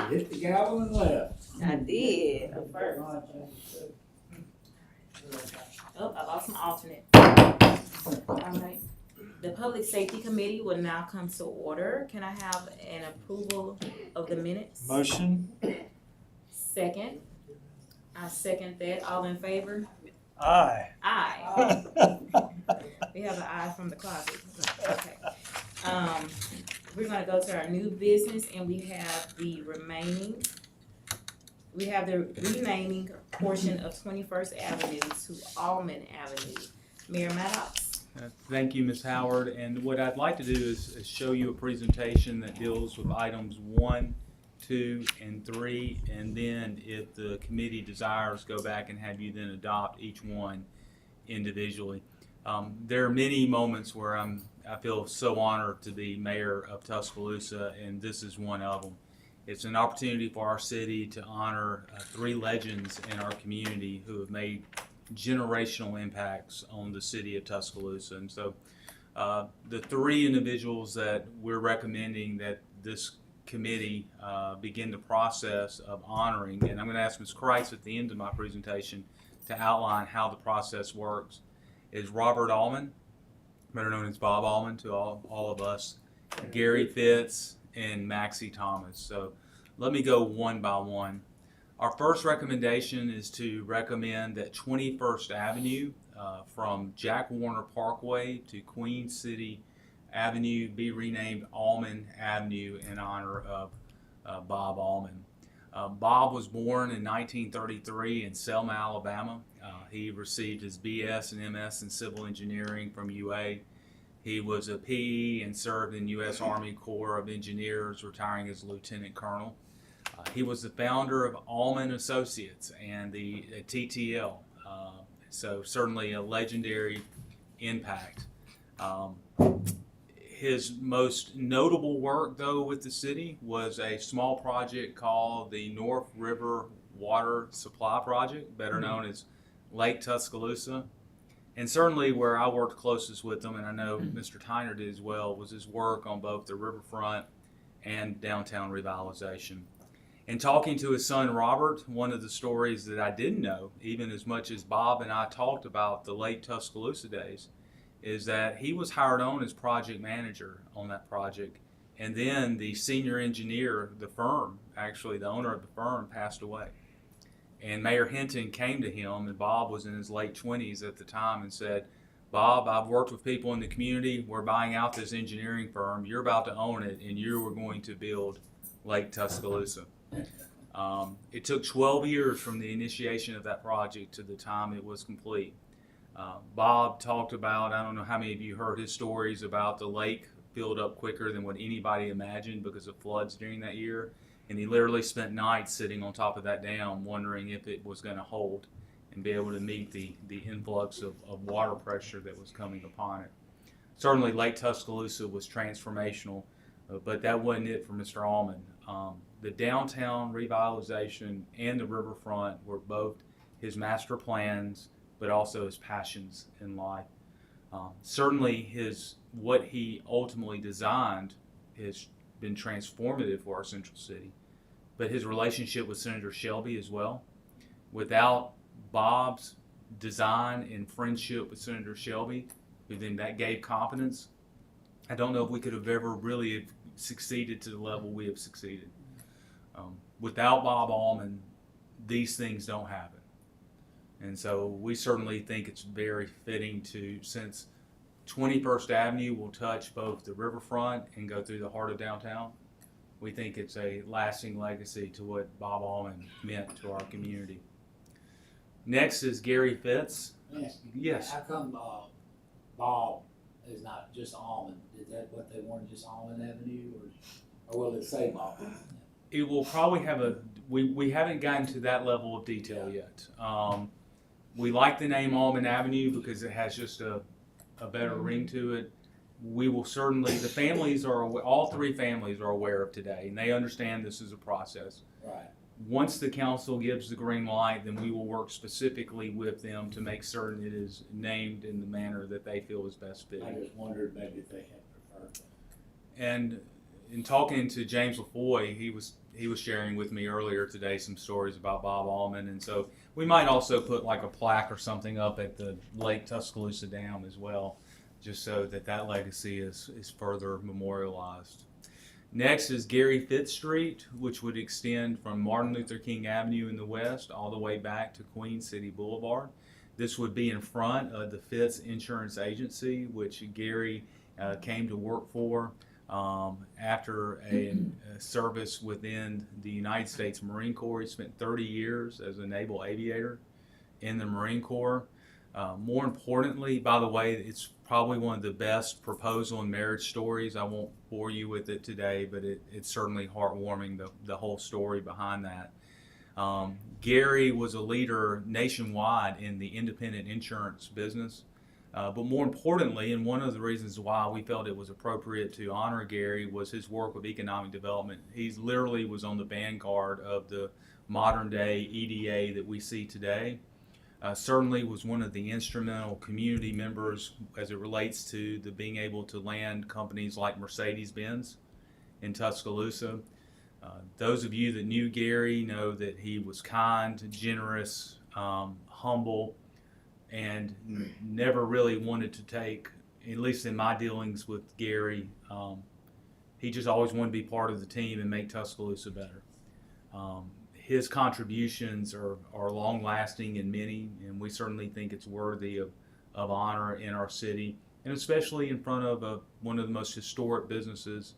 Hit the gavel and left. I did. First. Oh, I lost my alternate. All right. The Public Safety Committee will now come to order. Can I have an approval of the minutes? Motion. Second. I second that. All in favor? Aye. Aye. We have an aye from the closet. Okay. We're gonna go to our new business, and we have the remaining portion of 21st Avenue to Almond Avenue. Mayor Maddox. Thank you, Ms. Howard. And what I'd like to do is show you a presentation that deals with items 1, 2, and 3, and then if the committee desires, go back and have you then adopt each one individually. There are many moments where I feel so honored to be mayor of Tuscaloosa, and this is one of them. It's an opportunity for our city to honor 3 legends in our community who have made generational impacts on the city of Tuscaloosa. And so the 3 individuals that we're recommending that this committee begin the process of honoring, and I'm going to ask Ms. Kreitz at the end of my presentation to outline how the process works, is Robert Allman, better known as Bob Allman to all of us, Gary Fitz, and Maxie Thomas. So let me go one by one. Our first recommendation is to recommend that 21st Avenue from Jack Warner Parkway to Queen City Avenue be renamed Allman Avenue in honor of Bob Allman. Bob was born in 1933 in Selma, Alabama. He received his BS and MS in civil engineering from UA. He was a PE and served in U.S. Army Corps of Engineers, retiring as Lieutenant Colonel. He was the founder of Allman Associates and the TTL, so certainly a legendary impact. His most notable work, though, with the city was a small project called the North River Water Supply Project, better known as Lake Tuscaloosa. And certainly where I worked closest with him, and I know Mr. Tyner did as well, was his work on both the riverfront and downtown revitalization. In talking to his son Robert, one of the stories that I didn't know, even as much as Bob and I talked about the late Tuscaloosa days, is that he was hired on as project manager on that project. And then the senior engineer, the firm, actually the owner of the firm, passed away. And Mayor Hinton came to him, and Bob was in his late 20s at the time, and said, Bob, I've worked with people in the community. We're buying out this engineering firm. You're about to own it, and you are going to build Lake Tuscaloosa. It took 12 years from the initiation of that project to the time it was complete. Bob talked about, I don't know how many of you heard his stories about the lake filled up quicker than what anybody imagined because of floods during that year. And he literally spent nights sitting on top of that dam wondering if it was going to hold and be able to meet the influx of water pressure that was coming upon it. Certainly Lake Tuscaloosa was transformational, but that wasn't it for Mr. Allman. The downtown revitalization and the riverfront were both his master plans, but also his passions in life. Certainly what he ultimately designed has been transformative for our central city, but his relationship with Senator Shelby as well. Without Bob's design and friendship with Senator Shelby, who then that gave confidence, I don't know if we could have ever really have succeeded to the level we have succeeded. Without Bob Allman, these things don't happen. And so we certainly think it's very fitting to, since 21st Avenue will touch both the riverfront and go through the heart of downtown, we think it's a lasting legacy to what Bob Allman meant to our community. Next is Gary Fitz. Yes. How come Bob is not just Almond? Is that what they wanted, just Almond Avenue, or will it say Bob? It will probably have we haven't gotten to that level of detail yet. We like the name Almond Avenue because it has just a better ring to it. We will certainly, the families all 3 families are aware of today, and they understand this is a process. Right. Once the council gives the green light, then we will work specifically with them to make certain it is named in the manner that they feel is best fitting. I just wondered maybe if they had preferred that. And in talking to James LaFoy, he was sharing with me earlier today some stories about Bob Allman, and so we might also put like a plaque or something up at the Lake Tuscaloosa Dam as well, just so that legacy is further memorialized. Next is Gary Fitz Street, which would extend from Martin Luther King Avenue in the west all the way back to Queen City Boulevard. This would be in front of the Fitz Insurance Agency, which Gary came to work for after a service within the United States Marine Corps. He spent 30 years as a naval aviator in the Marine Corps. More importantly, by the way, it's probably one of the best proposal and marriage stories. I won't bore you with it today, but it's certainly heartwarming, the whole story behind that. Gary was a leader nationwide in the independent insurance business. But more importantly, and one of the reasons why we felt it was appropriate to honor Gary was his work with economic development. He literally was on the vanguard of the modern day EDA that we see today. Certainly was one of the instrumental community members as it relates to the being able to land companies like Mercedes-Benz in Tuscaloosa. Those of you that knew Gary know that he was kind, generous, humble, and never really wanted to take, at least in my dealings with Gary, he just always wanted to be part of the team and make Tuscaloosa better. His contributions are long-lasting and many, and we certainly think it's worthy of honor in our city, and especially in front of one of the most historic businesses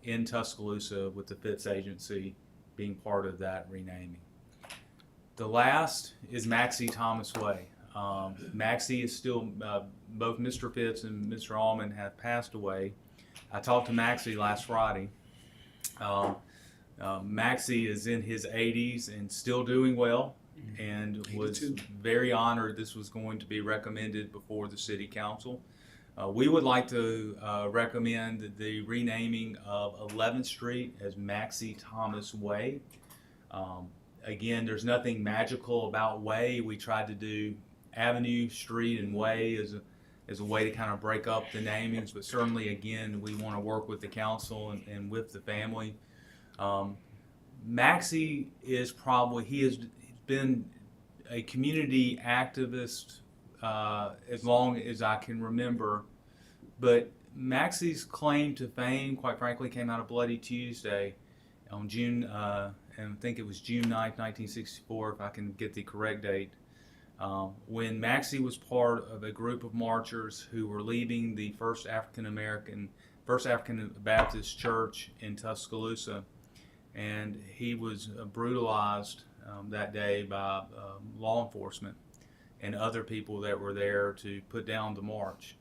in Tuscaloosa, with the Fitz Agency being part of that renaming. The last is Maxie Thomas Way. Maxie is still, both Mr. Fitz and Mr. Allman have passed away. I talked to Maxie last Friday. Maxie is in his 80s and still doing well, and was very honored this was going to be recommended before the City Council. We would like to recommend the renaming of 11th Street as Maxie Thomas Way. Again, there's nothing magical about Way. We tried to do Avenue, Street, and Way as a way to kind of break up the namings, but certainly, again, we want to work with the council and with the family. Maxie is probably, he has been a community activist as long as I can remember, but Maxie's claim to fame, quite frankly, came out of Bloody Tuesday on June, and I think it was June 9th, 1964, if I can get the correct date, when Maxie was part of a group of marchers who were leaving the First African Baptist Church in Tuscaloosa, and he was brutalized that day by law enforcement and other people that were there to put down the march.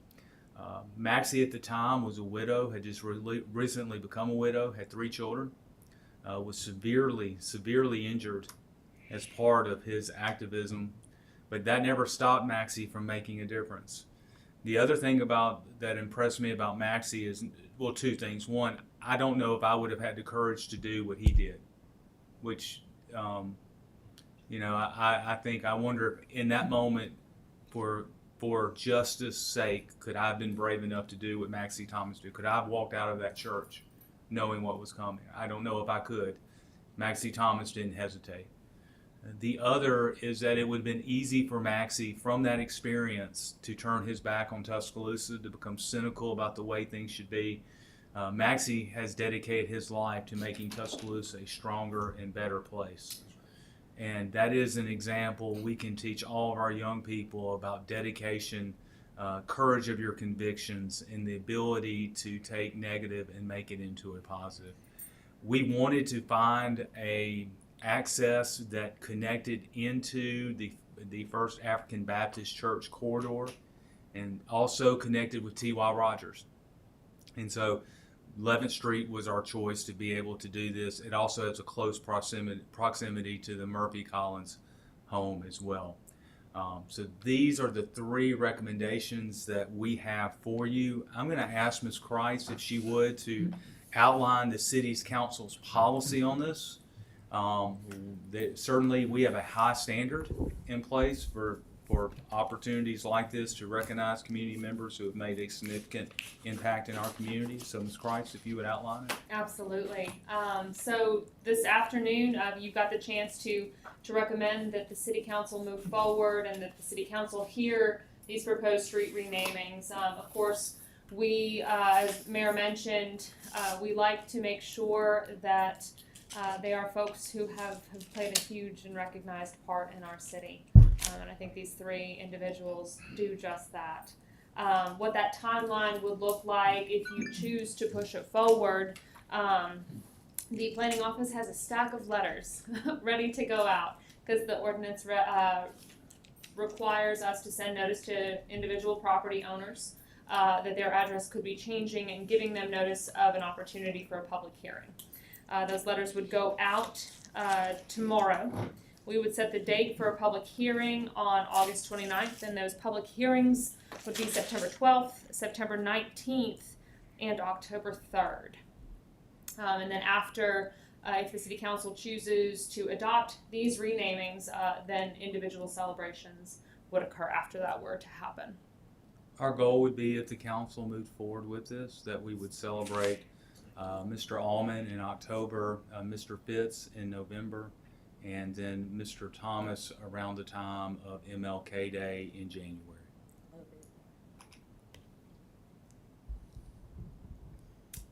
Maxie at the time was a widow, had just recently become a widow, had 3 children, was severely injured as part of his activism, but that never stopped Maxie from making a difference. The other thing that impressed me about Maxie is, well, 2 things. One, I don't know if I would have had the courage to do what he did, which, I think, I wonder if in that moment, for justice sake, could I have been brave enough to do what Maxie Thomas did? Could I have walked out of that church knowing what was coming? I don't know if I could. Maxie Thomas didn't hesitate. The other is that it would have been easy for Maxie from that experience to turn his back on Tuscaloosa, to become cynical about the way things should be. Maxie has dedicated his life to making Tuscaloosa a stronger and better place. And that is an example we can teach all of our young people about dedication, courage of your convictions, and the ability to take negative and make it into a positive. We wanted to find a access that connected into the First African Baptist Church corridor, and also connected with T.Y. Rogers. And so 11th Street was our choice to be able to do this. It also has a close proximity to the Murphy Collins home as well. So these are the 3 recommendations that we have for you. I'm going to ask Ms. Christ if she would to outline the city's council's policy on this. Certainly we have a high standard in place for for opportunities like this to recognize community members who have made a significant impact in our community. So, Ms. Christ, if you would outline it. Absolutely. So this afternoon, you got the chance to recommend that the city council move forward and that the city council hear these proposed street renamings. Of course, we, as Mayor mentioned, we like to make sure that they are folks who have played a huge and recognized part in our city. And I think these three individuals do just that. What that timeline would look like if you choose to push it forward, the planning office has a stack of letters ready to go out because the ordinance requires us to send notice to individual property owners that their address could be changing and giving them notice of an opportunity for a public hearing. Those letters would go out tomorrow. We would set the date for a public hearing on August 29th, and those public hearings would be September 12th, September 19th, and October 3rd. And then after, if the city council chooses to adopt these renamings, then individual celebrations would occur after that were to happen. Our goal would be, if the council moved forward with this, that we would celebrate Mr. Allman in October, Mr. Fitz in November, and then Mr. Thomas around the time of MLK Day in January.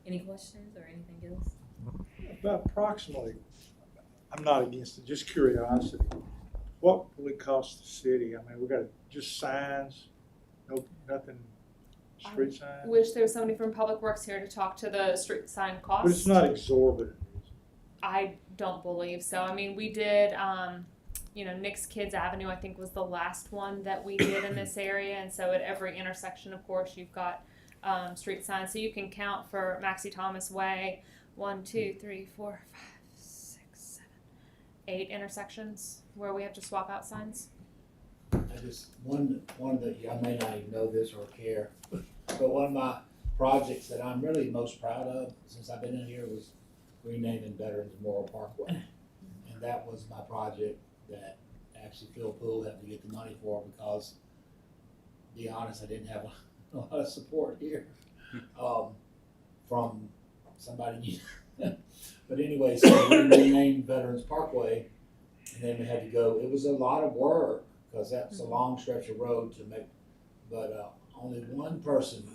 Any questions or anything else? About approximately, I'm not against it, just curiosity. What will it cost the city? I mean, we got just signs, nothing, street signs? Wish there was somebody from Public Works here to talk to the street sign cost. But it's not exorbitant. I don't believe so. I mean, we did, Nick's Kids Avenue, I think, was the last one that we did in this area. And so at every intersection, of course, you've got street signs. So you can count for Maxie Thomas Way, 1, 2, 3, 4, 5, 6, 7, 8 intersections where we have to swap out signs. I just, one that I may not even know this or care, but one of my projects that I'm really most proud of since I've been in here was renaming Veterans Memorial Parkway. And that was my project that actually Phil Poole had to get the money for because, to be honest, I didn't have a lot of support here from somebody new. But anyway, so we renamed Veterans Parkway, and then we had to go. It was a lot of work because that's a long stretch of road to make, but only one person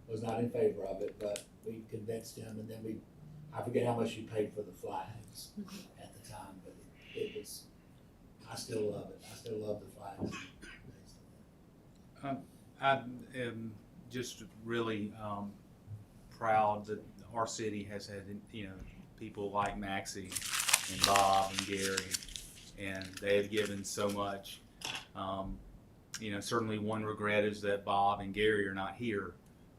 was not in favor of it, but we convinced him, and then I forget how much you paid for the flags at the time, but it was, I still love it. I still love the flags. I am just really proud that our city has had, people like Maxie and Bob and Gary, and they have given so much. Certainly one regret is that Bob and Gary are not here,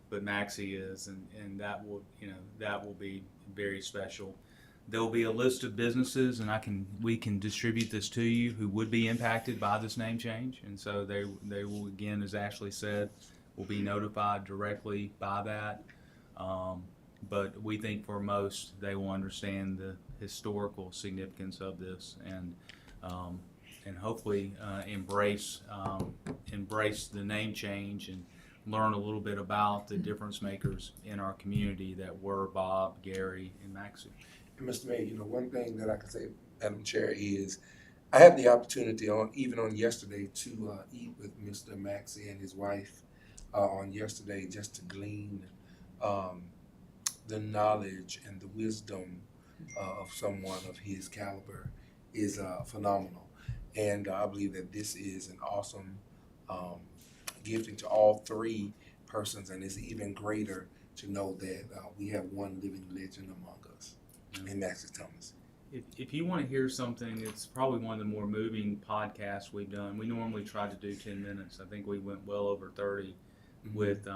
but Maxie is, and that will be very special. There will be a list of businesses, and we can distribute this to you, who would be impacted by this name change, and so they will, again, as Ashley said, will be notified directly by that. But we think for most, they will understand the historical significance of this, and hopefully embrace the name change and learn a little bit about the difference makers in our community that were Bob, Gary, and Maxie. And Mr. Mayor, one thing that I can say, Madam Chair, is I had the opportunity even on yesterday to eat with Mr. Maxie and his wife on yesterday, just to glean the knowledge and the wisdom of someone of his caliber is phenomenal. And I believe that this is an awesome gifting to all three persons, and it's even greater to know that we have one living legend among us, in Maxie Thomas. If you want to hear something, it's probably one of the more moving podcasts we've done. We normally try to do 10 minutes. I think we went well over 30 with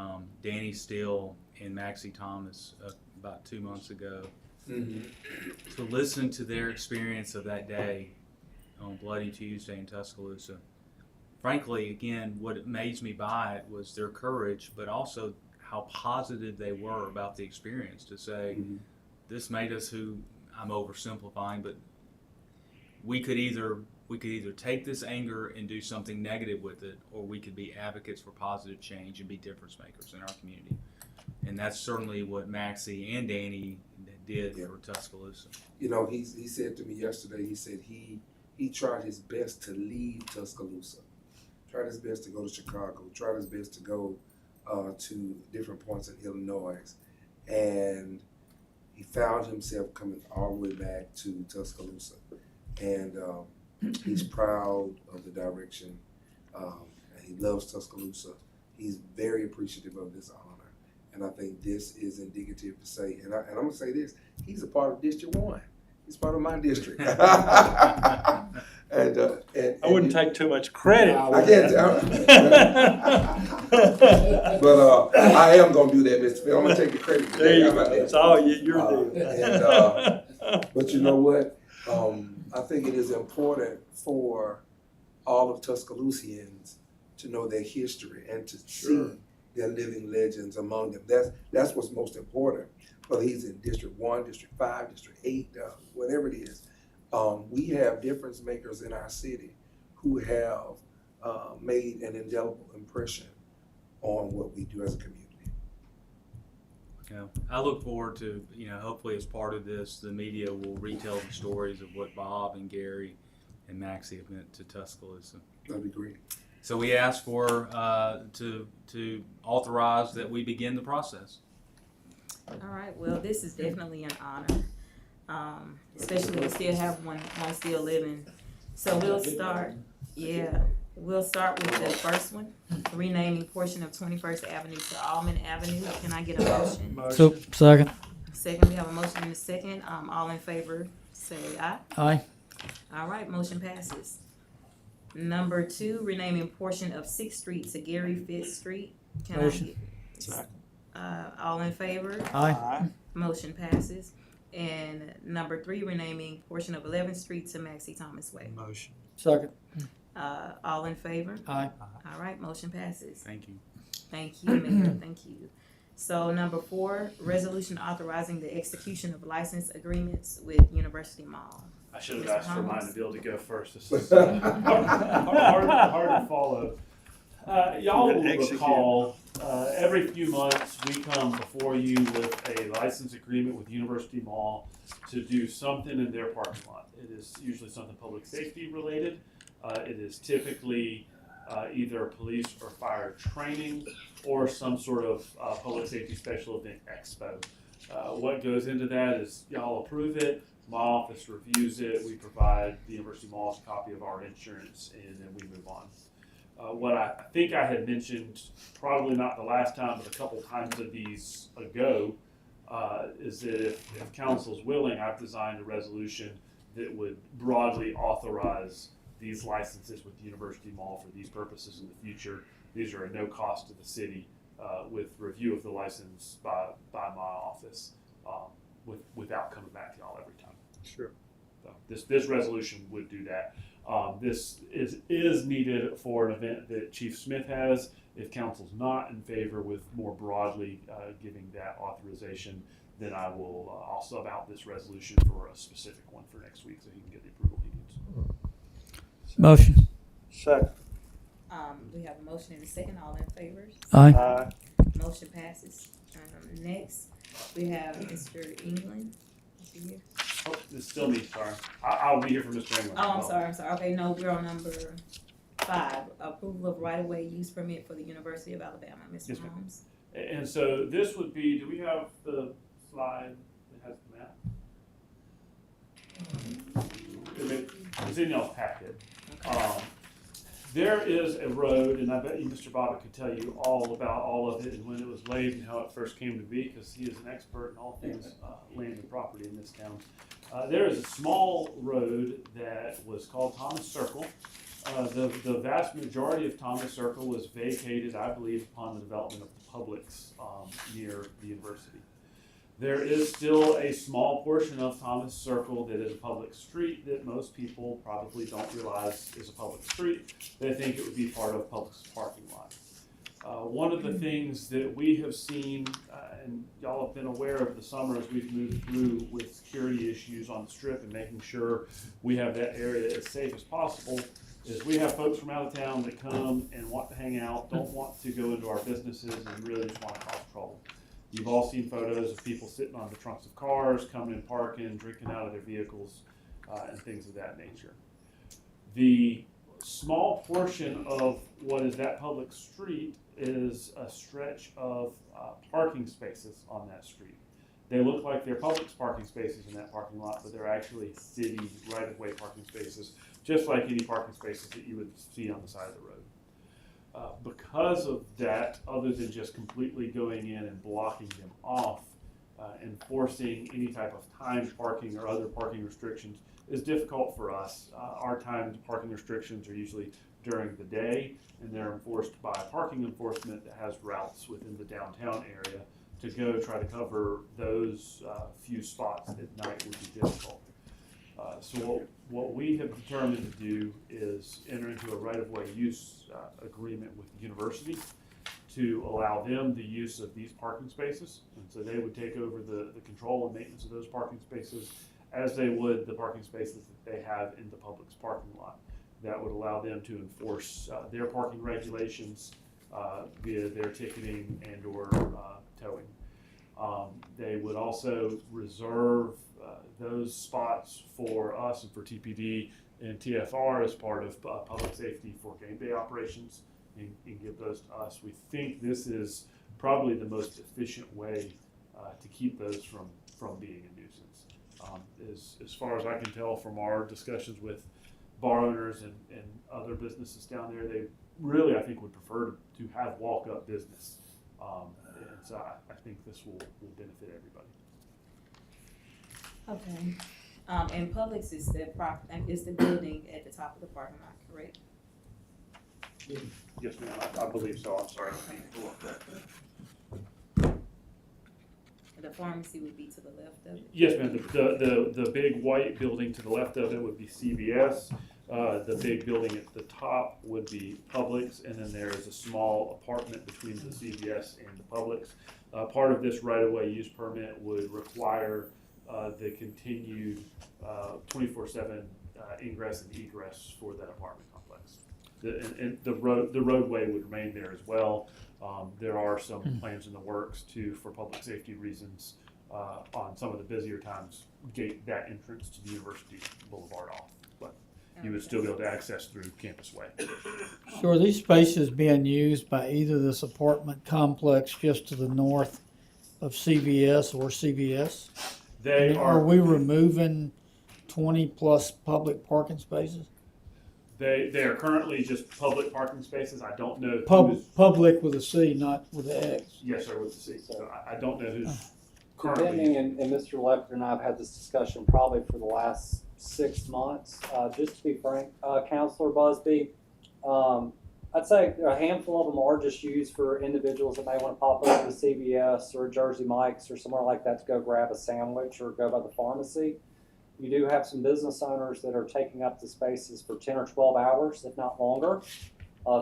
Danny Steele and Maxie Thomas about 2 months ago. To listen to their experience of that day on Bloody Tuesday in Tuscaloosa. Frankly, again, what amazed me by it was their courage, but also how positive they were about the experience, to say, this made us who, I'm oversimplifying, but we could either we could either take this anger and do something negative with it, or we could be advocates for positive change and be difference makers in our community. And that's certainly what Maxie and Danny did for Tuscaloosa. You know, he said to me yesterday, he said he tried his best to leave Tuscaloosa, tried his best to go to Chicago, tried his best to go to different points in Illinois, and he found himself coming all the way back to Tuscaloosa. And he's proud of the direction, and he loves Tuscaloosa. He's very appreciative of this honor. And I think this is indicative to say, and I'm gonna say this, he's a part of District 1. He's part of my district. and I wouldn't take too much credit. I can't but I am gonna do that, Mr. Phil. I'm gonna take the credit. There you How go. about that? It's all your deal. But you know what? I think it is important for all of Tuscaloosians to know their history and to see their living legends among them. That's what's most important. Whether he's in District 1, District 5, District 8, whatever it is. We have difference makers in our city who have made an indelible impression on what we do as a community. Yeah, I look forward to, hopefully as part of this, the media will retell the stories of what Bob and Gary and Maxie have meant to Tuscaloosa. That'd be great. So we asked for to authorize that we begin the process. All right, well, this is definitely an honor, especially we still have one still living. So we'll start with the first one, renaming portion of 21st Avenue to Almond Avenue. Can I get a motion? So, second. Second, we have a motion and a second. All in favor, say aye. Aye. All right, motion passes. Number 2, renaming portion of 6th Street to Gary Fitz Street. Can Motion. I get, all in favor? Aye. Motion passes. And number 3, renaming portion of 11th Street to Maxie Thomas Way. Motion. Second. All in favor? Aye. All right, motion passes. Thank you. Thank you, Mayor. Thank you. So number 4, resolution authorizing the execution of license agreements with University Mall. I should have Mr. asked for mine Thomas? to be able to go first. This is hard to follow. Y'all will recall, every few months we come before you with a license agreement with University Mall to do something in their parking lot. It is usually something public safety related. It is typically either police or fire training or some sort of public safety special event expo. What goes into that is y'all approve it. My office reviews it. We provide the University Mall a copy of our insurance, and then we move on. What I think I had mentioned, probably not the last time, but a couple times of these ago, is that if council's willing, I've designed a resolution that would broadly authorize these licenses with the University Mall for these purposes in the future. These are at no cost to the city, with review of the license by my office, without coming back to y'all every time. Sure. So this resolution would do that. This is needed for an event that Chief Smith has. If council's not in favor with more broadly giving that authorization, then I will I'll sub out this resolution for a specific one for next week so he can get the approval he needs. Motion. Second. We have a motion and a second. All in favor? Aye. Aye. Motion passes. Next, we have Mr. England. Is he here? Oh, it's still me, sorry. I'll be here for Mr. England. Oh, I'm sorry. Okay, no, we're on number 5, approval of right-of-way use permit for the University of Alabama. Mr. Yes, ma'am. Holmes. And so this would be, do we have the slide that has the map? It's in y'all's packet. There is a road, and I bet you Mr. Bobbitt could tell you all about all of it and when it was laid and how it first came to be, because he is an expert in all things land and property in this town. There is a small road that was called Thomas Circle. The vast majority of Thomas Circle was vacated, I believe, upon the development of the Publix near the university. There is still a small portion of Thomas Circle that is a public street that most people probably don't realize is a public street. They think it would be part of Publix parking lot. One of the things that we have seen, and y'all have been aware of the summer as we've moved through with security issues on the Strip and making sure we have that area as safe as possible, is we have folks from out of town that come and want to hang out, don't want to go into our businesses, and really just want to cause trouble. You've all seen photos of people sitting on the trunks of cars, coming and parking, drinking out of their vehicles, and things of that nature. The small portion of what is that public street is a stretch of parking spaces on that street. They look like they're public parking spaces in that parking lot, but they're actually city right-of-way parking spaces, just like any parking spaces that you would see on the side of the road. Because of that, other than just completely going in and blocking them off, enforcing any type of timed parking or other parking restrictions is difficult for us. Our timed parking restrictions are usually during the day, and they're enforced by parking enforcement that has routes within the downtown area. To go try to cover those few spots at night would be difficult. So what we have determined to do is enter into a right-of-way use agreement with the university to allow them the use of these parking spaces. And so they would take over the control and maintenance of those parking spaces as they would the parking spaces that they have in the public's parking lot. That would allow them to enforce their parking regulations via their ticketing and or towing. They would also reserve those spots for us and for TPD and TFR as part of public safety for game day operations and give those to us. We think this is probably the most efficient way to keep those from being a nuisance. As far as I can tell from our discussions with bar owners and other businesses down there, they really, I think, would prefer to have walk-up business. And so I think this will benefit everybody. Okay. And Publix is the building at the top of the parking lot, correct? Yes, ma'am, I believe so. I'm sorry. The pharmacy would be to the left of it? Yes, ma'am. The big white building to the left of it would be CVS. The big building at the top would be Publix, and then there is a small apartment between the CVS and the Publix. Part of this right-of-way use permit would require the continued 24/7 ingress and egress for that apartment complex. The roadway would remain there as well. There are some plans in the works for public safety reasons, on some of the busier times, gate that entrance to the University Boulevard off. But you would still be able to access through Campus Way. So are these spaces being used by either this apartment complex just to the north of CVS or CVS? They Are are, we removing 20+ public parking spaces? they are currently just public parking spaces. I don't know who's, Public with a C, not with an X. yes, sir, with the C. So I don't know who's Depending, currently. and Mr. Leopard and I have had this discussion probably for the last 6 months. Just to be frank, Counselor Busby, I'd say a handful of them are just used for individuals that may want to pop over to CVS or Jersey Mike's or somewhere like that to go grab a sandwich or go by the pharmacy. You do have some business owners that are taking up the spaces for 10 or 12 hours, if not longer,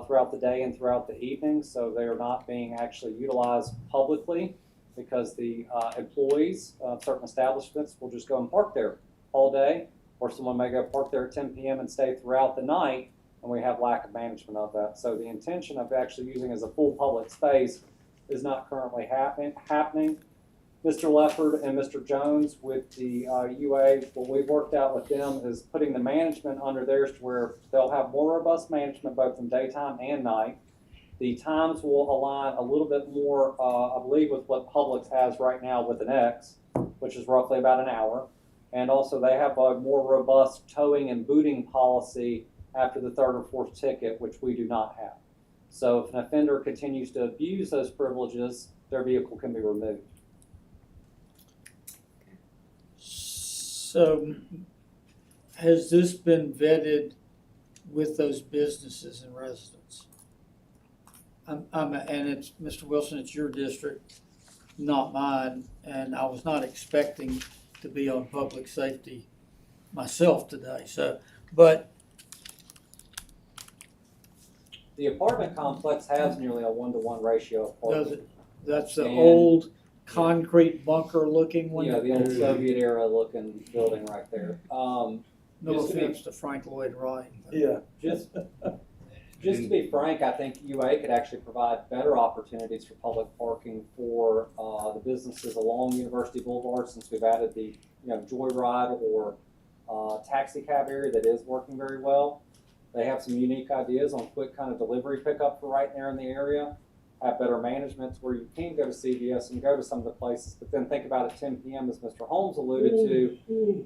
throughout the day and throughout the evening. So they are not being actually utilized publicly because the employees of certain establishments will just go and park there all day, or someone may go park there at 10 p.m. and stay throughout the night, and we have lack of management of that. So the intention of actually using as a full public space is not currently happening. Mr. Lefford and Mr. Jones with the UA, what we've worked out with them is putting the management under theirs to where they'll have more robust management both in daytime and night. The times will align a little bit more, I believe, with what Publix has right now with an X, which is roughly about an hour. And also they have a more robust towing and booting policy after the third or fourth ticket, which we do not have. So if an offender continues to abuse those privileges, their vehicle can be removed. So has this been vetted with those businesses and residents? And it's, Mr. Wilson, it's your district, not mine, and I was not expecting to be on public safety myself today. So, but The apartment complex has nearly a 1-to-1 ratio of parking. Does it? That's the And- old concrete bunker looking one? Yeah, the old Soviet era looking building right there. No just to be- offense to Frank Lloyd Wright. Yeah. Just to be frank, I think UA could actually provide better opportunities for public parking for the businesses along University Boulevard, since we've added the Joyride or taxi cab area that is working very well. They have some unique ideas on quick kind of delivery pickup for right there in the area. Have better management to where you can go to CVS and go to some of the places, but then think about at 10 p.m. as Mr. Holmes alluded to,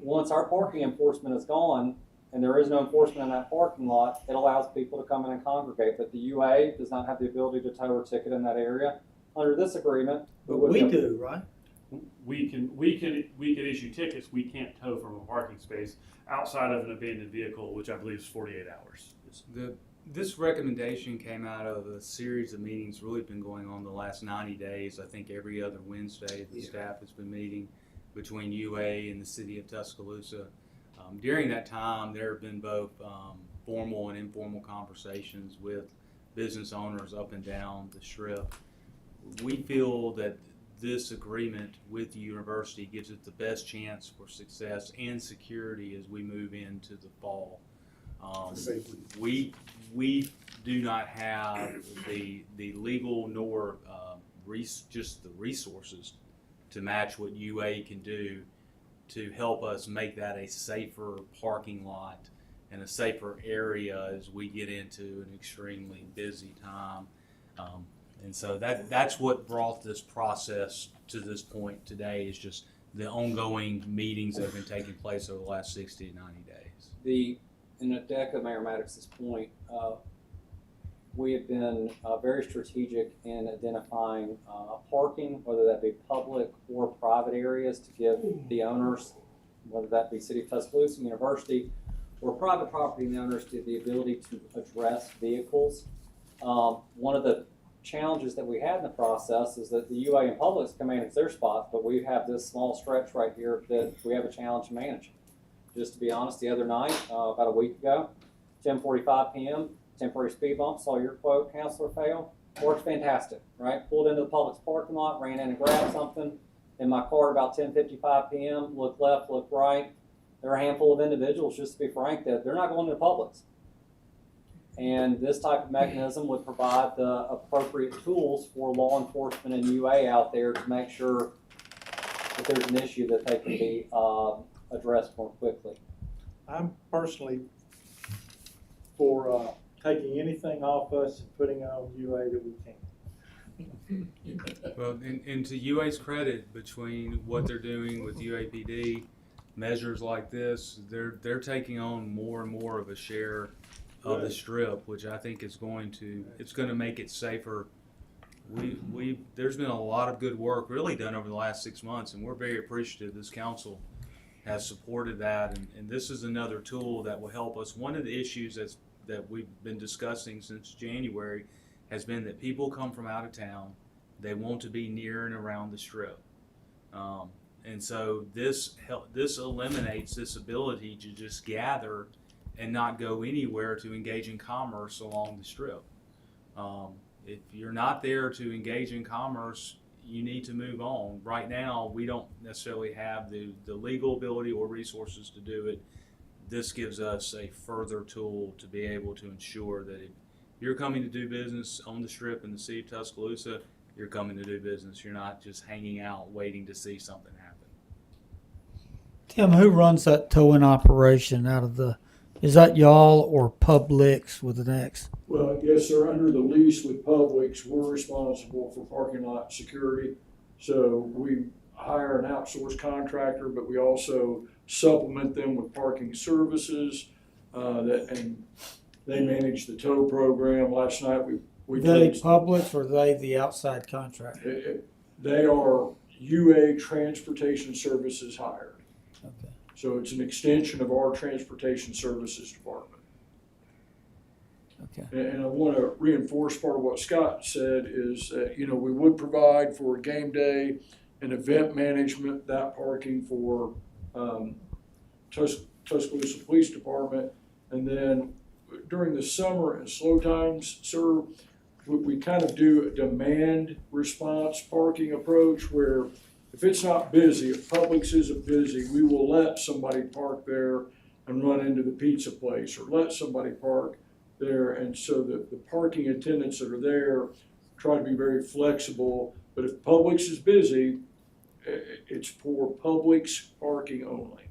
once our parking enforcement is gone and there is no enforcement in that parking lot, it allows people to come in and congregate. But the UA does not have the ability to tow or ticket in that area. Under this agreement, But we do, right? We can issue tickets. We can't tow from a parking space outside of an abandoned vehicle, which I believe is 48 hours. This recommendation came out of a series of meetings really been going on the last 90 days. I think every other Wednesday the staff has been meeting between UA and the city of Tuscaloosa. During that time, there have been both formal and informal conversations with business owners up and down the Strip. We feel that this agreement with the university gives it the best chance for success and security as we move into the fall. We do not have the legal nor just the resources to match what UA can do to help us make that a safer parking lot and a safer area as we get into an extremely busy time. And so that's what brought this process to this point today, is just the ongoing meetings that have been taking place over the last 60 to 90 days. In a deck of Mayor Maddox's point, we have been very strategic in identifying parking, whether that be public or private areas, to give the owners, whether that be City of Tuscaloosa, University, or private property owners, the ability to address vehicles. One of the challenges that we had in the process is that the UA and Publix can manage their spots, but we have this small stretch right here that we have a challenge to manage. Just to be honest, the other night, about a week ago, 10:45 p.m., temporary speed bump, saw your quote, Councilor Fail, worked fantastic, right? Pulled into the Publix parking lot, ran in and grabbed something. In my car about 10:55 p.m., looked left, looked right. There are a handful of individuals, just to be frank, that they're not going to Publix. And this type of mechanism would provide the appropriate tools for law enforcement and UA out there to make sure that there's an issue that they can be addressed more quickly. I'm personally for taking anything off us and putting it on UA that we can. Well, and to UA's credit, between what they're doing with UAPD, measures like this, they're taking on more and more of a share of the Strip, which I think is going to make it safer. There's been a lot of good work really done over the last 6 months, and we're very appreciative this council has supported that, and this is another tool that will help us. One of the issues that we've been discussing since January has been that people come from out of town, they want to be near and around the Strip, and so this eliminates this ability to just gather and not go anywhere to engage in commerce along the Strip. If you're not there to engage in commerce, you need to move on. Right now, we don't necessarily have the legal ability or resources to do it. This gives us a further tool to be able to ensure that if you're coming to do business on the Strip in the city of Tuscaloosa, you're coming to do business. You're not just hanging out waiting to see something happen. Tim, who runs that towing operation is that y'all or Publix with an X? Well, yes, sir. Under the lease with Publix, we're responsible for parking lot security. So we hire an outsourced contractor, but we also supplement them with parking services. And they manage the tow program. Last night we They towed- Publix or they the outside contractor? They are UA Transportation Services hired. Okay. So it's an extension of our Transportation Services Department. Okay. And I want to reinforce part of what Scott said is that, we would provide for game day and event management, that parking for Tuscaloosa Police Department. And then during the summer and slow times, sir, we kind of do a demand response parking approach where if it's not busy, if Publix isn't busy, we will let somebody park there and run into the pizza place, or let somebody park there. And so the parking attendants that are there try to be very flexible. But if Publix is busy, it's for Publix parking only.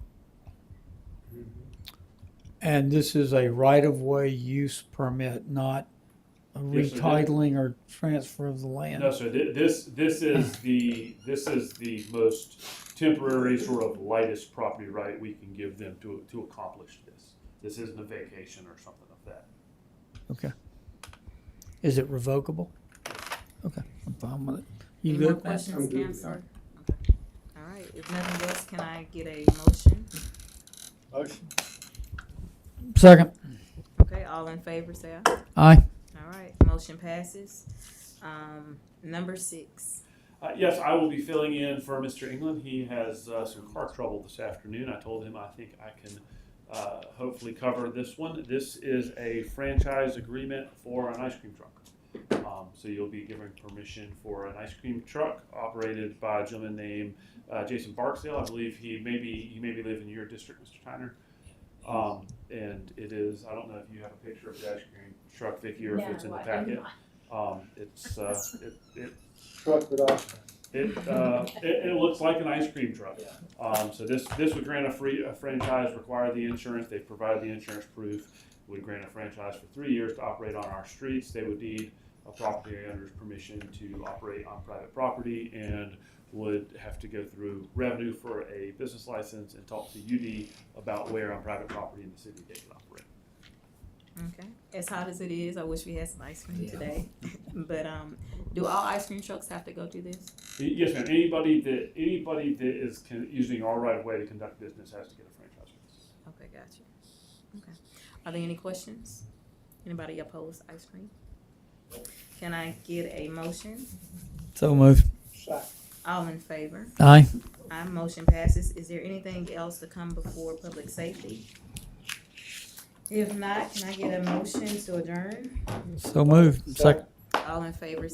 And this is a right-of-way use permit, not a Yes, sir. retitling or transfer of the land. No, sir, this is the most temporary sort of lightest property right we can give them to accomplish this. This isn't a vacation or something of that. Okay. Is it revocable? Okay, I'm fine with it. You Any more good? questions, I'm good. Counselor? Okay. All right, if nothing else, can I get a motion? Motion? Second. Okay, all in favor, say aye. Aye. All right, motion passes. Number 6. Yes, I will be filling in for Mr. England. He has some car trouble this afternoon. I told him I think I can hopefully cover this one. This is a franchise agreement for an ice cream truck. So you'll be given permission for an ice cream truck operated by a gentleman named Jason Barksdale. I believe he maybe live in your district, Mr. Tyner. And it is, I don't know if you have a picture of the ice cream truck, Vicki, or if it's in the packet. Truck with ice cream. It looks like an ice cream truck. So this would grant a franchise, require the insurance. They've provided the insurance proof. Would grant a franchise for 3 years to operate on our streets. They would need a property owner's permission to operate on private property, and would have to go through revenue for a business license and talk to UD about where on private property in the city they can operate. Okay, as hot as it is, I wish we had some ice cream today. But do all ice cream trucks have to go through this? Yes, ma'am. Anybody that is using our right of way to conduct business has to get a franchise. Okay, gotcha. Okay, are there any questions? Anybody opposed ice cream? Can I get a motion? So moved. Second. All in favor? Aye. Aye, motion passes. Is there anything else to come before public safety? If not, can I get a motion to adjourn? So moved. Second. All in favor,